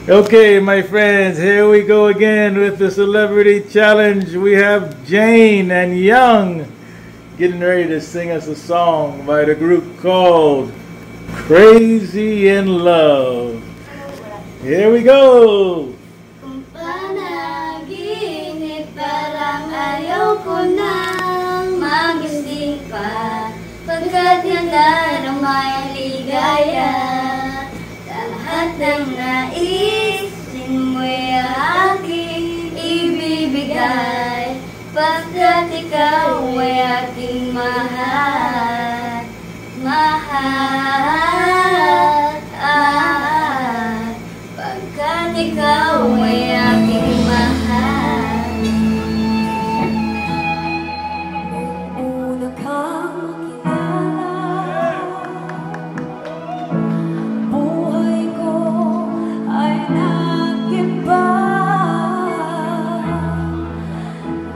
Okay, my friends, here we go again with the celebrity challenge. We have Jane and Young getting ready to sing us a song by the group called Crazy in Love. Here we go. Kung panaginip, parang ayaw ko nang magising pa, pagkat yan na may ligaya. Lahat ng naisin mo'y aking ibibigay, pagkat ikaw ay aking mahal, mahal, pagkat ikaw ay aking mahal. Nung una kang makilala, buhay ko ay nag-iba.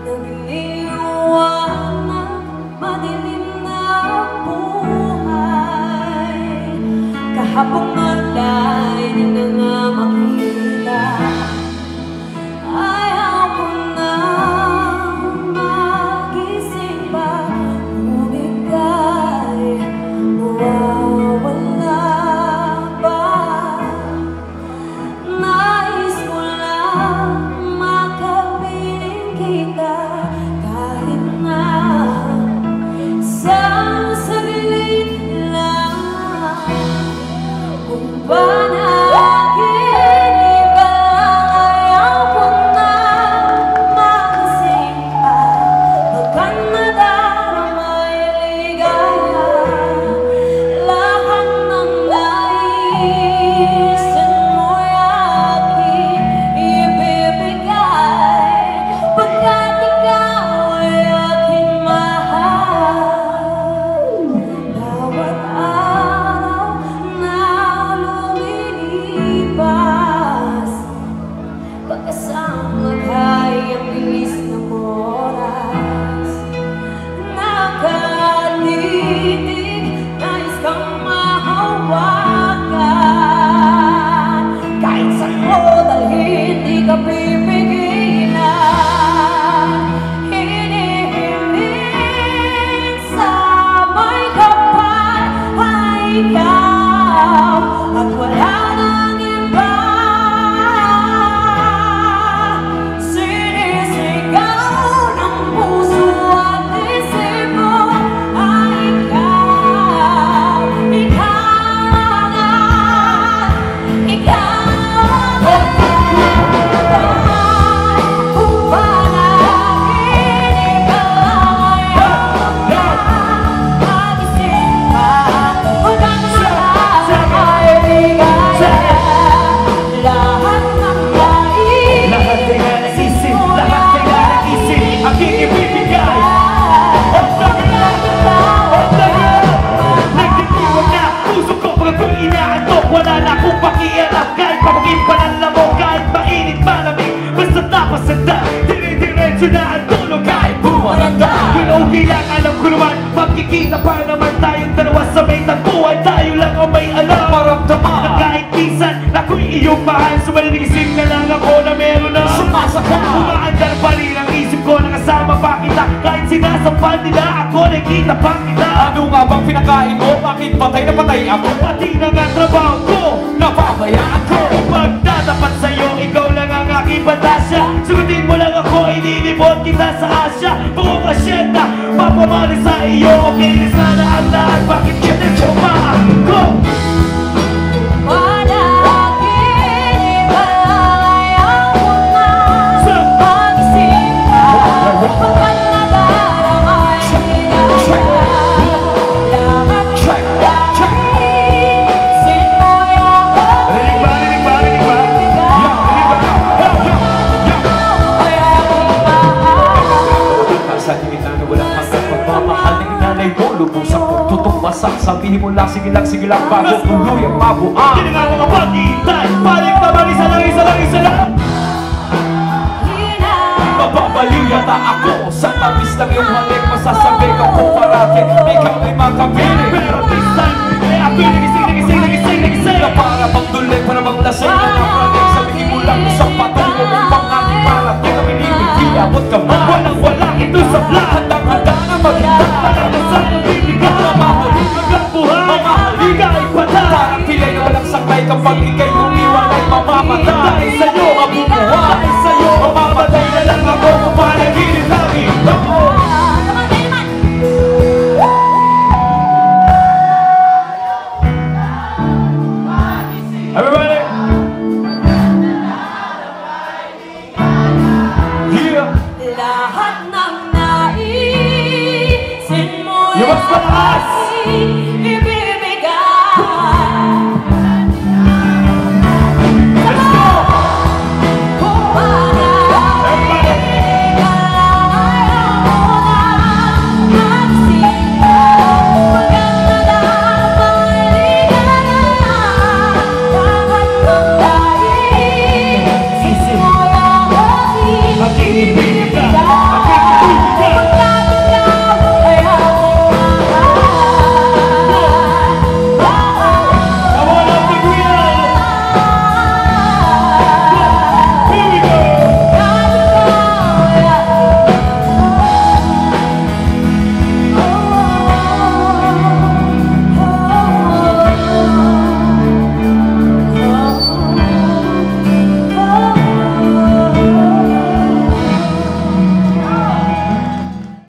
Nagliliwanag, madilim na buhay. Kahapon matay na nga makita, ayaw ko na magising pa, umigay, mawawala ba? Nais ko lang makapiling kita, kahit na sa saglit lang. Kung panaginip ka lang, ayaw ko na magising pa, pagkat nadarama ay ligaya. Lahat ng naisin mo'y aking ibibigay, pagkat ikaw ay aking mahal. Bawat araw na lumilipas, pagkasamang ay ang bilis ng oras. Nakatitig, nais kang mahawakan, kahit saan mo dalhin di ka pipigilan. Hinihiling sa may kapal ay ikaw, at wala nang iba. Sinisigaw ng puso at isip mo ay ikaw, ikaw na, ikaw ang kung panaginip ka lang, ayaw na magising pa, pagkat nadarama ay ligaya. Lahat ng naisin mo'y aking ibibigay. Nagtitiwag na puso ko pag ako'y inaantok, wala na akong pakialam kahit pamaging panala mo, kahit mainit malamig, basta tapos sanda, dire-diretso na ang tulog kahit bumaranda. Kung okay lang, alam ko naman, magkikita pa naman tayong dalawa sa may tagpuan, tayo lang ang may alam. Maramdaman na kahit minsan ako'y iyong mahal, sumalinisip na lang ako na meron na sumasaka. Umaandar pa rin ang isip ko na kasama pa kita, kahit sinasampal nila ako, nakita pa kita. Ano nga bang pinakain mo? Bakit patay na patay ako? Pati na nga trabaho ko, Napabayaan ko. pagtatapat sa'yo, ikaw lang ang aking pantasya. Sugutin mo lang ako, ininibot kita sa Asya. Buong asyenda, papamali sa iyo, okay na sana ang lahat. Bakit ganito ba ako? panaginip ka lang, ayaw ko na magising pa, pagkat nadarama ay ligaya. Lahat ng naisin mo'y aking ibibigay, Sa gitna na walang hanggang pagmamahal ng nanay mo, lubos akong tutumbasak. Sabihin mo lang, sige lang, bago tuluyang mabuang. Hindi na nga ako makapagintay, balik naman isa lang. Mababaliw yata ako sa tabis ng iyong halik. Masasabi ka po parati, ikaw ay makabili. Pero this time, ay ako'y nagising. Na para pagdulit, para bang lasing na napraning. Sabi Ang isang patuloy mong pangating parating ang binibigyan. Abot ka man, walang ito sa lahat. handa na maghintay. Palabasan ang bibigyan. Mamahalin Hanggang buhay, ika'y patay. parang pilay na walang sakay kapag ika'y humiwalay mamamatay. Dahil sa'yo, mabubuhay. dahil sa'yo, mamamatay na lang ako kung panaginip lagi. Everybody! Yeah! Lahat ng naisin mo Yung mas mataas!